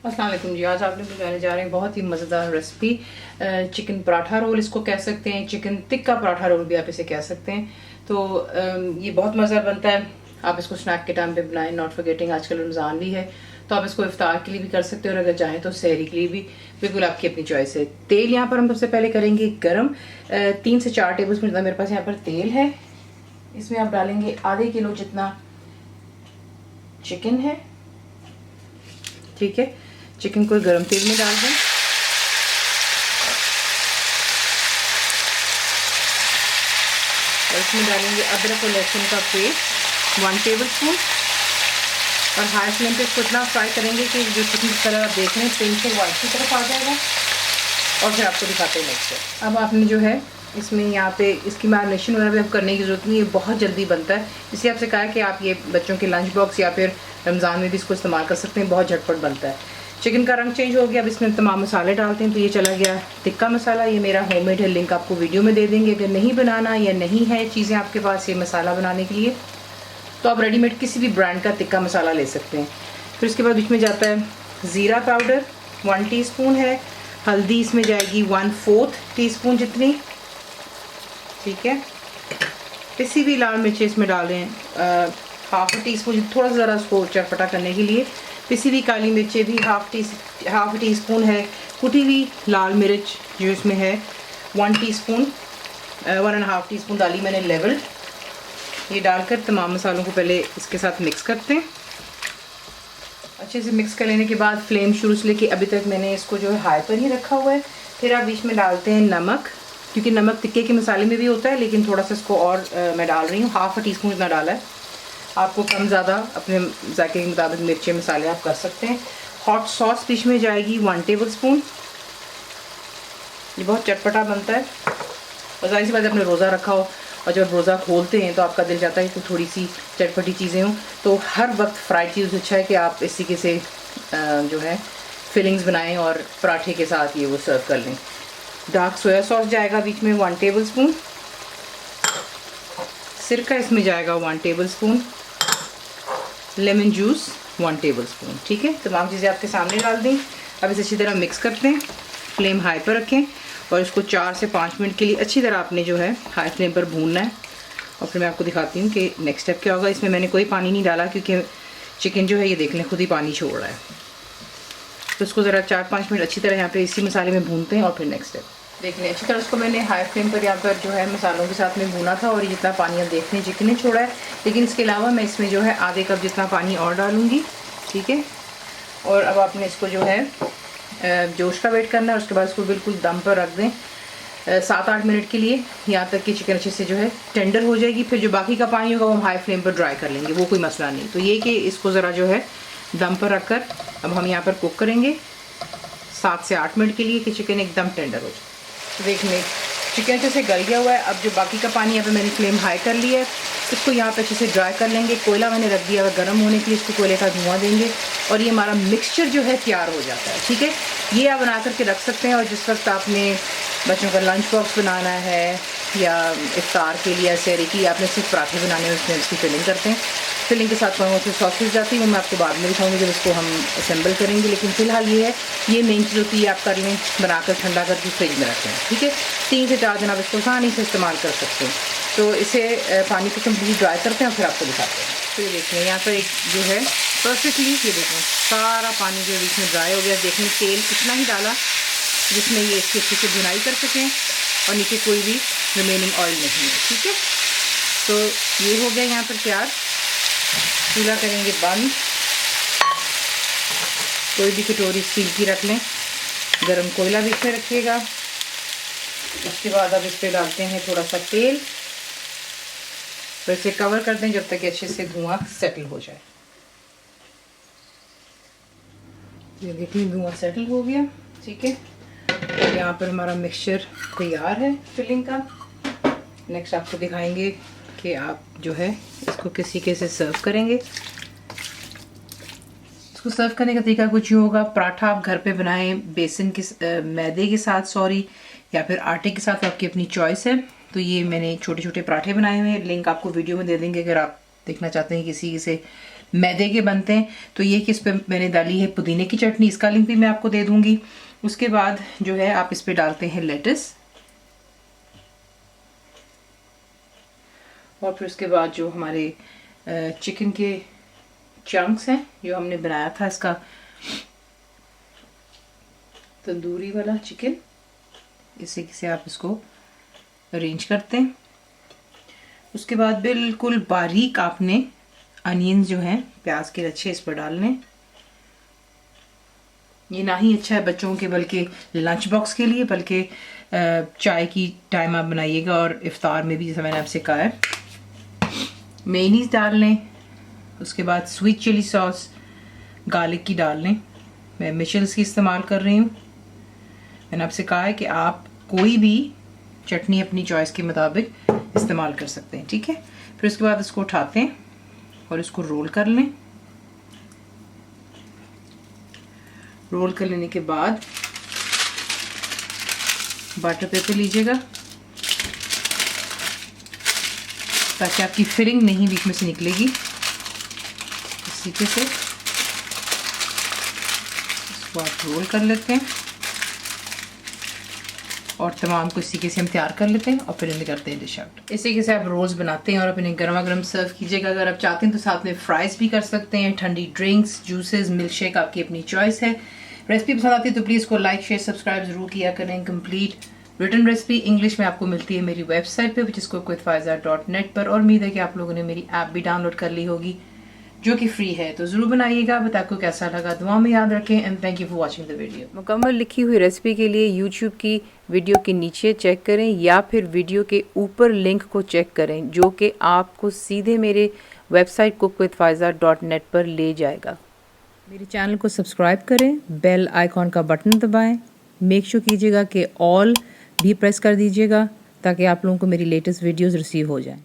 अस्सलाम वालेकुम जी। आज आप लोग बनाने जा रहे हैं बहुत ही मज़ेदार रेसिपी, चिकन पराठा रोल इसको कह सकते हैं, चिकन टिक्का पराठा रोल भी आप इसे कह सकते हैं। तो ये बहुत मज़ेदार बनता है। आप इसको स्नैक के टाइम पे बनाएं, नॉट फॉरगेटिंग आजकल रमज़ान भी है तो आप इसको इफ्तार के लिए भी कर सकते हो और अगर चाहें तो सहरी के लिए भी, बिल्कुल आपकी अपनी चॉइस है। तेल यहाँ पर हम सबसे पहले करेंगे गर्म। 3 से 4 टेबल स्पून मेरे पास यहाँ पर तेल है। इसमें आप डालेंगे आधे किलो जितना चिकन है, ठीक है। चिकन को गरम तेल में डाल दें। और इसमें डालेंगे अदरक और लहसुन का पेस्ट 1 टेबल स्पून और हाई फ्लेम पे इसको इतना फ्राई करेंगे कि जो चिकन कलर आप देख रहे हैं पिंक से वाइट की तरफ आ जाएगा। और फिर आपको दिखाते हैं नेक्स्ट। अब आपने जो है इसमें यहाँ पे इसकी मैरिनेशन वगैरह भी अब करने की ज़रूरत नहीं है, बहुत जल्दी बनता है। इसलिए आपसे कहा है कि आप ये बच्चों के लंच बॉक्स या फिर रमज़ान में भी इसको इस्तेमाल कर सकते हैं, बहुत झटपट बनता है। चिकन का रंग चेंज हो गया। अब इसमें तमाम मसाले डालते हैं। तो ये चला गया टिक्का मसाला, ये मेरा होममेड है, लिंक आपको वीडियो में दे देंगे। अगर नहीं बनाना या नहीं है चीज़ें आपके पास ये मसाला बनाने के लिए तो आप रेडीमेड किसी भी ब्रांड का टिक्का मसाला ले सकते हैं। फिर इसके बाद बीच में जाता है ज़ीरा पाउडर 1 टीस्पून है। हल्दी इसमें जाएगी 1/4 टीस्पून जितनी, ठीक है। पिसी हुई लाल मिर्च इसमें डालें 1/2 टीस्पून, थोड़ा सा ज़रा उसको चटपटा करने के लिए। पिसी हुई काली मिर्चें भी 1/2 टीस्पून है। कुटी हुई लाल मिर्च जो इसमें है 1 टीस्पून, 1.5 टीस्पून डाली मैंने लेवल। ये डालकर तमाम मसालों को पहले इसके साथ मिक्स करते हैं। अच्छे से मिक्स कर लेने के बाद फ्लेम शुरू से लेके अभी तक मैंने इसको जो है हाई पर ही रखा हुआ है। फिर आप बीच में डालते हैं नमक, क्योंकि नमक टिक्के के मसाले में भी होता है, लेकिन थोड़ा सा इसको और मैं डाल रही हूँ। 1/2 टीस्पून इतना डाला है। आपको कम ज़्यादा अपने जायके के मुताबिक मिर्ची मसाले आप कर सकते हैं। हॉट सॉस बीच में जाएगी 1 टेबल स्पून। ये बहुत चटपटा बनता है और जाहिर सी बात है, आपने रोज़ा रखा हो और जब रोज़ा खोलते हैं तो आपका दिल चाहता है कि थोड़ी सी चटपटी चीज़ें हों। तो हर वक्त फ्राइड चीज़ अच्छा है कि आप इस तरीके से जो है फिलिंग्स बनाएं और पराठे के साथ ये वो सर्व कर लें। डार्क सोया सॉस जाएगा बीच में 1 टेबल स्पून। सिरका इसमें जाएगा 1 table spoon. Lemon juice 1 table spoon, ठीक है। तमाम चीज़ें आपके सामने डाल दें। अब इसे अच्छी तरह मिक्स करते हैं। फ्लेम हाई पर रखें और इसको 4 से 5 मिनट के लिए अच्छी तरह आपने जो है हाई फ्लेम पर भूनना है। और फिर मैं आपको दिखाती हूँ कि नेक्स्ट स्टेप क्या होगा। इसमें मैंने कोई पानी नहीं डाला क्योंकि चिकन जो है ये देख लें खुद ही पानी छोड़ रहा है। तो इसको ज़रा 4-5 मिनट अच्छी तरह यहाँ पे इसी मसाले में भूनते हैं और फिर नेक्स्ट स्टेप देख लें। अच्छी तरह उसको मैंने हाई फ्लेम पर यहाँ पर जो है मसालों के साथ में भूना था और जितना पानी आप देख लें चिकन ने छोड़ा है। लेकिन इसके अलावा मैं इसमें जो है आधे कप जितना पानी और डालूँगी, ठीक है। और अब आपने इसको जो है जोश का वेट करना है। उसके बाद इसको बिल्कुल दम पर रख दें 7-8 मिनट के लिए, यहाँ तक कि चिकन अच्छे से जो है टेंडर हो जाएगी। फिर जो बाकी का पानी होगा वो हम हाई फ्लेम पर ड्राई कर लेंगे, वो कोई मसला नहीं। तो ये कि इसको ज़रा जो है दम पर रख कर अब हम यहाँ पर कुक करेंगे 7 से 8 मिनट के लिए कि चिकन एकदम टेंडर हो जाए। तो देख लें चिकन अच्छे से गल गया हुआ है। अब जो बाकी का पानी यहाँ पे मैंने फ्लेम हाई कर लिया है, इसको यहाँ पे अच्छे से ड्राई कर लेंगे। कोयला मैंने रख दिया है गर्म होने के लिए, इसको कोयले का धुआं देंगे और ये हमारा मिक्सचर जो है तैयार हो जाता है, ठीक है। ये आप बना करके रख सकते हैं और जिस वक्त आपने बच्चों का लंच बॉक्स बनाना है या इफ्तार के लिए या सहरी की आपने सिर्फ पराठे बनाने हैं उसमें इसकी फिलिंग करते हैं। फिलिंग के साथ कौन सी सॉसेज जाती है वो मैं आपको बाद में दिखाऊंगी जब इसको हम असेंबल करेंगे। लेकिन फ़िलहाल ये है, ये मेन चीज़ होती है आप कर लें, बनाकर ठंडा करके फ्रिज में रखें, ठीक है। 3 से 4 दिन आप इसको आसानी से इस्तेमाल कर सकते हैं। तो इसे पानी को कम्प्लीट ड्राई करते हैं और फिर आपको दिखाते हैं। तो ये देखें यहाँ पर एक जो है परफेक्टली, ये देखें सारा पानी जो बीच में ड्राई हो गया। देखें तेल इतना ही डाला जिसमें ये इसकी अच्छे से भुनाई कर सकें और नीचे कोई भी रिमेनिंग ऑयल नहीं है, ठीक है। तो ये हो गया यहाँ पर तैयार। चूल्हा करेंगे बंद। कोई भी कटोरी स्टील की रख लें, गरम कोयला भी इसमें रखिएगा। उसके बाद अब इस पर डालते हैं थोड़ा सा तेल, तो इसे कवर कर दें जब तक अच्छे से धुआं सेटल हो जाए। ये देखिए धुआं सेटल हो गया, ठीक है। तो यहाँ पर हमारा मिक्सचर तैयार है फिलिंग का। नेक्स्ट आपको दिखाएंगे कि आप जो है इसको किस तरीके से सर्व करेंगे। इसको सर्व करने का तरीका कुछ यूँ होगा। पराठा आप घर पे बनाएं बेसन के मैदे के साथ या फिर आटे के साथ, आपकी अपनी चॉइस है। तो ये मैंने छोटे छोटे पराठे बनाए हुए हैं, लिंक आपको वीडियो में दे देंगे अगर आप देखना चाहते हैं किसी से मैदे के बनते हैं। तो ये कि इस पर मैंने डाली है पुदीने की चटनी, इसका लिंक भी मैं आपको दे दूँगी। उसके बाद जो है आप इस पर डालते हैं लेटस, और फिर उसके बाद जो हमारे चिकन के चंक्स हैं जो हमने बनाया था, इसका तंदूरी वाला चिकन, इसी से आप इसको अरेंज करते हैं। उसके बाद बिल्कुल बारीक आपने अनियंस जो हैं, प्याज के लच्छे इस पर डालने। ये ना ही अच्छा है बच्चों के बल्कि लंच बॉक्स के लिए, बल्कि चाय की टाइम आप बनाइएगा और इफ्तार में भी, जैसा मैंने आपसे कहा है। मेयोनीज डाल लें। उसके बाद स्वीट चिली सॉस गार्लिक की डाल लें। मैं मिशेल्स की इस्तेमाल कर रही हूँ। मैंने आपसे कहा है कि आप कोई भी चटनी अपनी चॉइस के मुताबिक इस्तेमाल कर सकते हैं, ठीक है। फिर उसके बाद इसको उठाते हैं और इसको रोल कर लें। रोल कर लेने के बाद बटर पेपर लीजिएगा ताकि आपकी फिलिंग नहीं बीच में से निकलेगी। इस तरीके से इसको आप रोल कर लेते हैं और तमाम को इस तरीके से हम तैयार कर लेते हैं और फिर इन्हें करते हैं डिश आउट। इस तरीके से आप रोल्स बनाते हैं और अपने गर्मा गर्म सर्व कीजिएगा। अगर आप चाहते हैं तो साथ में फ्राइज भी कर सकते हैं। ठंडी ड्रिंक्स, जूसेस, मिल्क शेक आपकी अपनी चॉइस है। रेसिपी पसंद आती है तो प्लीज़ को लाइक शेयर सब्सक्राइब जरूर किया करें। कंप्लीट रिटन रेसिपी इंग्लिश में आपको मिलती है मेरी वेबसाइट पे, जिसको cookWithFaiza.net पर। और उम्मीद है कि आप लोगों ने मेरी ऐप भी डाउनलोड कर ली होगी जो कि फ्री है, तो ज़रूर बनाइएगा। बता आपको कैसा लगा, दुआ में याद रखें। And thank you for watching the video. मुकम्मल लिखी हुई रेसिपी के लिए यूट्यूब की वीडियो के नीचे चेक करें या फिर वीडियो के ऊपर लिंक को चेक करें, जो कि आपको सीधे मेरे वेबसाइट cookWithFaiza.net पर ले जाएगा। मेरे चैनल को सब्सक्राइब करें, बेल आइकॉन का बटन दबाएं, मेक श्योर कीजिएगा कि ऑल भी प्रेस कर दीजिएगा ताकि आप लोगों को मेरी लेटेस्ट वीडियोस रिसीव हो जाएं।